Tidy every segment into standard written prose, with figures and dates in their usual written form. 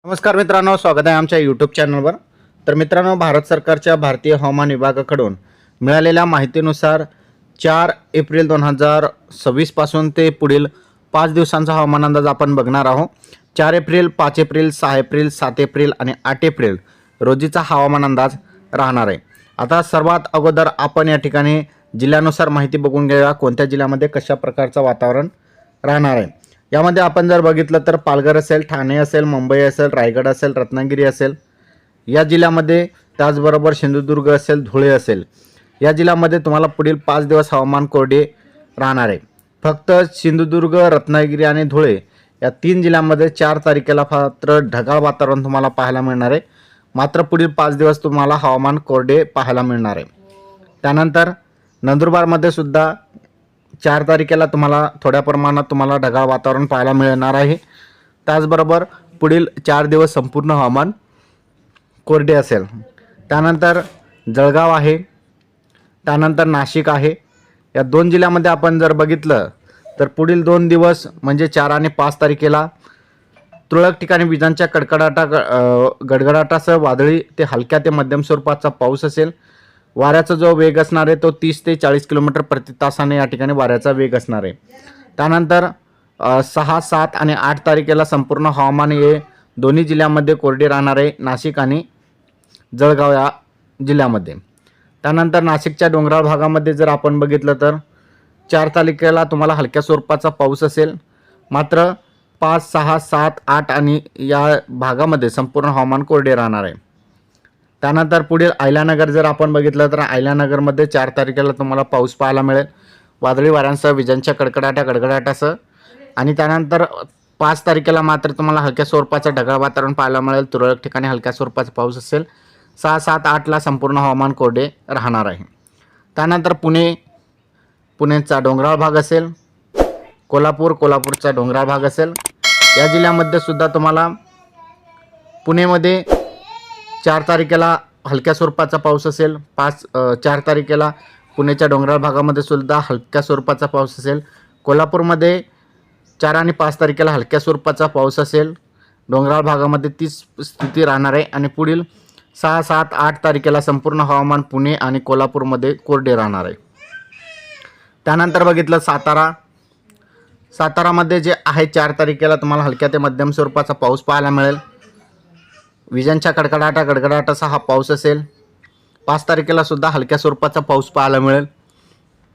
नमस्कार मित्रांनो, स्वागत आहे आमच्या यूट्यूब चॅनलवर. तर मित्रांनो, भारत सरकारच्या भारतीय हवामान विभागाकडून मिळालेल्या माहितीनुसार 4 एप्रिल 2026 पासून ते पुढील 5 दिवसांचा हवामान अंदाज आपण बघणार आहोत. 4 एप्रिल, 5 एप्रिल, 6 एप्रिल, 7 एप्रिल आणि 8 एप्रिल रोजीचा हवामान अंदाज राहणार आहे. आता सर्वात अगोदर आपण या ठिकाणी जिल्ह्यानुसार माहिती बघून घेऊया, कोणत्या जिल्ह्यामध्ये कशा प्रकारचं वातावरण राहणार आहे. यामध्ये आपण जर बघितलं तर पालघर असेल, ठाणे असेल, मुंबई असेल, रायगड असेल, रत्नागिरी असेल, या जिल्ह्यामध्ये, त्याचबरोबर सिंधुदुर्ग असेल, धुळे असेल, या जिल्ह्यामध्ये तुम्हाला पुढील 5 दिवस हवामान कोरडे राहणार आहे. फक्त सिंधुदुर्ग, रत्नागिरी आणि धुळे या 3 जिल्ह्यांमध्ये 4 तारखेला मात्र ढगाळ वातावरण तुम्हाला पाहायला मिळणार आहे. मात्र पुढील 5 दिवस तुम्हाला हवामान कोरडे पाहायला मिळणार आहे. त्यानंतर नंदुरबारमध्ये सुद्धा 4 तारखेला तुम्हाला थोड्या प्रमाणात तुम्हाला ढगाळ वातावरण पाहायला मिळणार आहे. त्याचबरोबर पुढील 4 दिवस संपूर्ण हवामान कोरडे असेल. त्यानंतर जळगाव आहे, त्यानंतर नाशिक आहे. या 2 जिल्ह्यामध्ये आपण जर बघितलं तर पुढील 2 दिवस म्हणजे 4 आणि 5 तारखेला तुरळक ठिकाणी विजांच्या गडगडाटासह वादळी ते हलक्या ते मध्यम स्वरूपाचा पाऊस असेल. वाऱ्याचा जो वेग असणार आहे तो 30 ते 40 किलोमीटर प्रति तासाने या ठिकाणी वाऱ्याचा वेग असणार आहे. त्यानंतर 6, 7 आणि 8 तारखेला संपूर्ण हवामान हे दोन्ही जिल्ह्यामध्ये कोरडे राहणार आहे, नाशिक आणि जळगाव या जिल्ह्यामध्ये. त्यानंतर नाशिकच्या डोंगराळ भागामध्ये जर आपण बघितलं तर 4 तारखेला तुम्हाला हलक्या स्वरूपाचा पाऊस असेल. मात्र 5, 6, 7, 8 आणि या भागामध्ये संपूर्ण हवामान कोरडे राहणार आहे. त्यानंतर पुढील अहिल्यानगर जर आपण बघितलं तर अहिल्यानगरमध्ये 4 तारखेला तुम्हाला पाऊस पाहायला मिळेल, वादळी वाऱ्यांसह विजांच्या गडगडाटासह. आणि त्यानंतर 5 तारखेला मात्र तुम्हाला हलक्या स्वरूपाचं ढगाळ वातावरण पाहायला मिळेल, तुरळक ठिकाणी हलक्या स्वरूपाचा पाऊस असेल. 6, 7, 8ला संपूर्ण हवामान कोरडे राहणार आहे. त्यानंतर पुण्याचा डोंगराळ भाग असेल, कोल्हापूरचा डोंगराळ भाग असेल, या जिल्ह्यामध्ये सुद्धा तुम्हाला पुणेमध्ये 4 तारखेला हलक्या स्वरूपाचा पाऊस असेल. 4 तारखेला पुण्याच्या डोंगराळ भागामध्ये सुद्धा हलक्या स्वरूपाचा पाऊस असेल. कोल्हापूरमध्ये 4 आणि 5 तारखेला हलक्या स्वरूपाचा पाऊस असेल. डोंगराळ भागामध्ये तीच स्थिती राहणार आहे. आणि पुढील 6, 7, 8 तारखेला संपूर्ण हवामान पुणे आणि कोल्हापूरमध्ये कोरडे राहणार आहे. त्यानंतर बघितलं सातारामध्ये जे आहे 4 तारखेला तुम्हाला हलक्या ते मध्यम स्वरूपाचा पाऊस पाहायला मिळेल. विजांच्या गडगडाटाचा हा पाऊस असेल. 5 तारखेला सुद्धा हलक्या स्वरूपाचा पाऊस पाहायला मिळेल.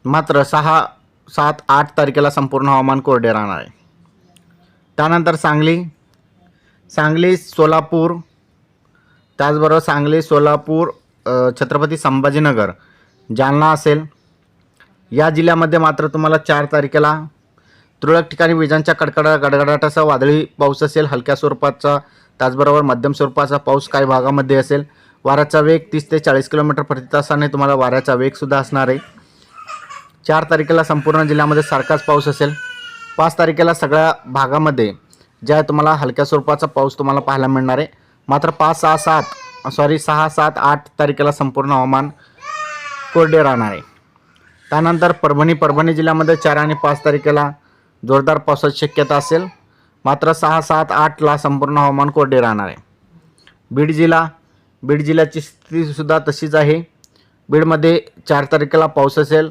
मात्र 6, 7, 8 तारखेला संपूर्ण हवामान कोरडे राहणार आहे. त्यानंतर सांगली, सोलापूर, त्याचबरोबर सांगली, सोलापूर, छत्रपती संभाजीनगर, जालना असेल, या जिल्ह्यामध्ये मात्र तुम्हाला 4 तारखेला तुरळक ठिकाणी विजांच्या गडगडाटासह वादळी पाऊस असेल, हलक्या स्वरूपाचा, त्याचबरोबर मध्यम स्वरूपाचा पाऊस काही भागामध्ये असेल. वाऱ्याचा वेग 30 ते 40 किलोमीटर प्रति तासाने तुम्हाला वाऱ्याचा वेगसुद्धा असणार आहे. 4 तारखेला संपूर्ण जिल्ह्यामध्ये सारखाच पाऊस असेल. 5 तारखेला सगळ्या भागामध्ये ज्या तुम्हाला हलक्या स्वरूपाचा पाऊस तुम्हाला पाहायला मिळणार आहे. मात्र 6, 7, 8 तारखेला संपूर्ण हवामान कोरडे राहणार आहे. त्यानंतर परभणी जिल्ह्यामध्ये 4 आणि 5 तारखेला जोरदार पावसाची शक्यता असेल. मात्र 6, 7, 8ला संपूर्ण हवामान कोरडे राहणार आहे. बीड जिल्ह्याची स्थितीसुद्धा तशीच आहे. बीडमध्ये 4 तारखेला पाऊस असेल,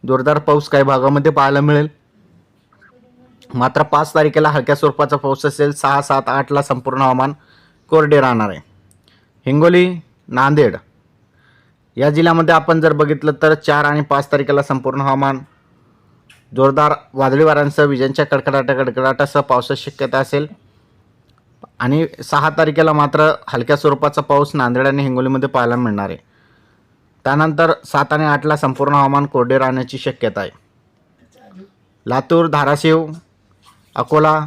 जोरदार पाऊस काही भागामध्ये पाहायला मिळेल. मात्र 5 तारखेला हलक्या स्वरूपाचा पाऊस असेल. 6, 7, 8ला संपूर्ण हवामान कोरडे राहणार आहे. हिंगोली, नांदेड या जिल्ह्यामध्ये आपण जर बघितलं तर 4 आणि 5 तारखेला संपूर्ण हवामान जोरदार वादळी वाऱ्यांसह विजांच्या गडगडाटासह पावसाची शक्यता असेल. आणि 6 तारखेला मात्र हलक्या स्वरूपाचा पाऊस नांदेड आणि हिंगोलीमध्ये पाहायला मिळणार आहे. त्यानंतर 7 आणि 8ला संपूर्ण हवामान कोरडे राहण्याची शक्यता आहे. लातूर, धाराशिव, अकोला,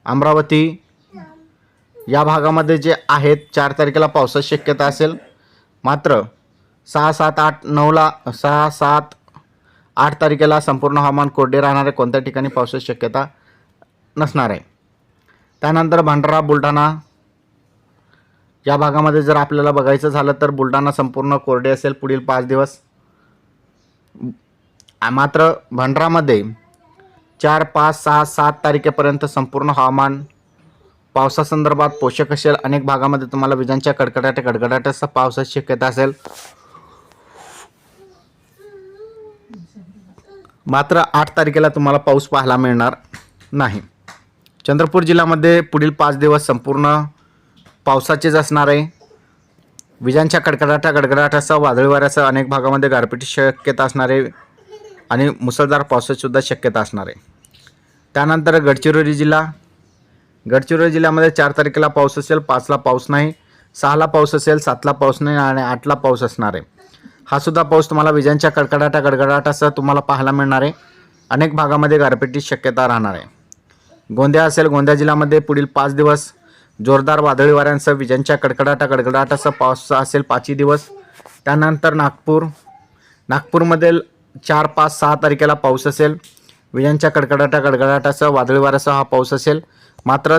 अमरावती या भागामध्ये जे आहेत 4 तारखेला पावसाची शक्यता असेल. मात्र 6, 7, 8 तारखेला संपूर्ण हवामान कोरडे राहणार आहे, कोणत्या ठिकाणी पावसाची शक्यता नसणार आहे. त्यानंतर भंडारा, बुलढाणा या भागामध्ये जर आपल्याला बघायचं झालं तर बुलढाणा संपूर्ण कोरडे असेल पुढील 5 दिवस. मात्र भंडारामध्ये 4, 5, 6, 7 तारखेपर्यंत संपूर्ण हवामान पावसासंदर्भात पोषक असेल. अनेक भागामध्ये तुम्हाला विजांच्या गडगडाटासह पावसाची शक्यता असेल. मात्र 8 तारखेला तुम्हाला पाऊस पाहायला मिळणार नाही. चंद्रपूर जिल्ह्यामध्ये पुढील 5 दिवस संपूर्ण पावसाचेच असणार आहे. विजांच्या गडगडाटासह वादळी वाऱ्यासह अनेक भागामध्ये गारपिटीची शक्यता असणार आहे आणि मुसळधार पावसाची सुद्धा शक्यता असणार आहे. त्यानंतर गडचिरोली जिल्ह्यामध्ये 4 तारखेला पाऊस असेल, 5ला पाऊस नाही, 6ला पाऊस असेल, 7ला पाऊस नाही आणि 8ला पाऊस असणार आहे. हा सुद्धा पाऊस तुम्हाला विजांच्या गडगडाटासह तुम्हाला पाहायला मिळणार आहे. अनेक भागामध्ये गारपिटीची शक्यता राहणार आहे. गोंदिया जिल्ह्यामध्ये पुढील 5 दिवस जोरदार वादळी वाऱ्यांसह विजांच्या गडगडाटासह पाऊस असेल 5ही दिवस. त्यानंतर नागपूरमध्ये 4, 5, 6 तारखेला पाऊस असेल. विजांच्या गडगडाटासह वादळी वाऱ्यासह हा पाऊस असेल. मात्र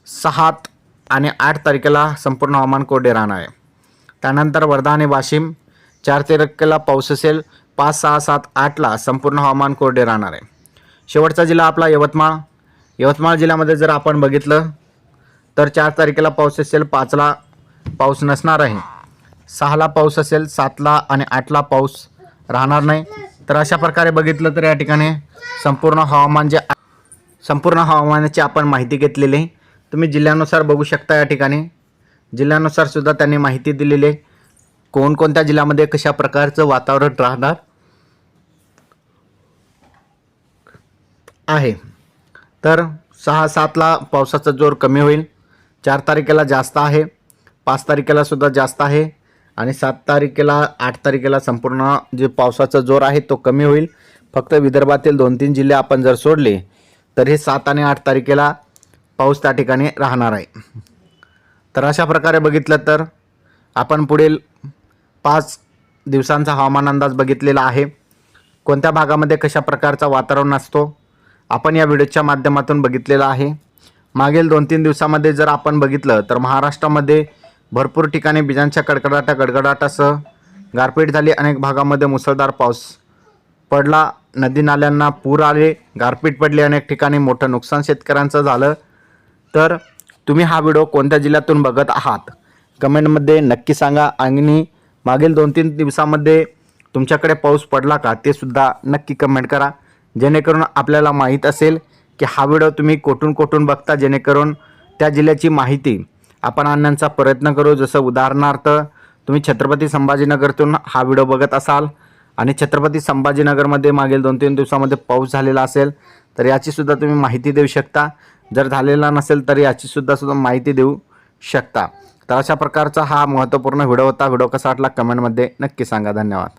6 आणि 8 तारखेला संपूर्ण हवामान कोरडे राहणार आहे. त्यानंतर वर्धा आणि वाशिम 4 तारखेला पाऊस असेल. 5, 6, 7, 8ला संपूर्ण हवामान कोरडे राहणार आहे. शेवटचा जिल्हा आपला यवतमाळ जिल्ह्यामध्ये जर आपण बघितलं तर 4 तारखेला पाऊस असेल, 5ला पाऊस नसणार आहे, 6ला पाऊस असेल, 7ला आणि 8ला पाऊस राहणार नाही. तर अशा प्रकारे बघितलं तर या ठिकाणी संपूर्ण हवामानाची आपण माहिती घेतलेली आहे. तुम्ही जिल्ह्यानुसार बघू शकता. या ठिकाणी जिल्ह्यानुसार सुद्धा त्यांनी माहिती दिलेली आहे. कोणकोणत्या जिल्ह्यामध्ये कशा प्रकारचं वातावरण राहणार आहे. तर 6-7ला पावसाचा जोर कमी होईल, 4 तारखेला जास्त आहे, 5 तारखेला सुद्धा जास्त आहे आणि 7 तारखेला 8 तारखेला संपूर्ण जे पावसाचा जोर आहे तो कमी होईल. फक्त विदर्भातील 2-3 जिल्हे आपण जर सोडले तर हे 7 आणि 8 तारखेला पाऊस त्या ठिकाणी राहणार आहे. तर अशा प्रकारे बघितलं तर आपण पुढील 5 दिवसांचा हवामान अंदाज बघितलेला आहे. कोणत्या भागामध्ये कशा प्रकारचा वातावरण असतो आपण या व्हिडिओच्या माध्यमातून बघितलेला आहे. मागील 2-3 दिवसामध्ये जर आपण बघितलं तर महाराष्ट्रामध्ये भरपूर ठिकाणी विजांच्या गडगडाटासह गारपीट झाली. अनेक भागामध्ये मुसळधार पाऊस पडला, नदी नाल्यांना पूर आले, गारपीट पडली, अनेक ठिकाणी मोठं नुकसान शेतकऱ्यांचं झालं. तर तुम्ही हा व्हिडिओ कोणत्या जिल्ह्यातून बघत आहात कमेंटमध्ये नक्की सांगा आणि मागील 2-3 दिवसामध्ये तुमच्याकडे पाऊस पडला का ते सुद्धा नक्की कमेंट करा, जेणेकरून आपल्याला माहीत असेल की हा व्हिडिओ तुम्ही कोठून बघता, जेणेकरून त्या जिल्ह्याची माहिती आपण आणण्याचा प्रयत्न करू. जसं उदाहरणार्थ तुम्ही छत्रपती संभाजीनगरतून हा व्हिडिओ बघत असाल आणि छत्रपती संभाजीनगरमध्ये मागील 2-3 दिवसामध्ये पाऊस झालेला असेल तर याची सुद्धा तुम्ही माहिती देऊ शकता. जर झालेला नसेल तर याची सुद्धा माहिती देऊ शकता. तर अशा प्रकारचा हा महत्त्वपूर्ण व्हिडिओ होता. व्हिडिओ कसा वाटला कमेंटमध्ये नक्की सांगा. धन्यवाद.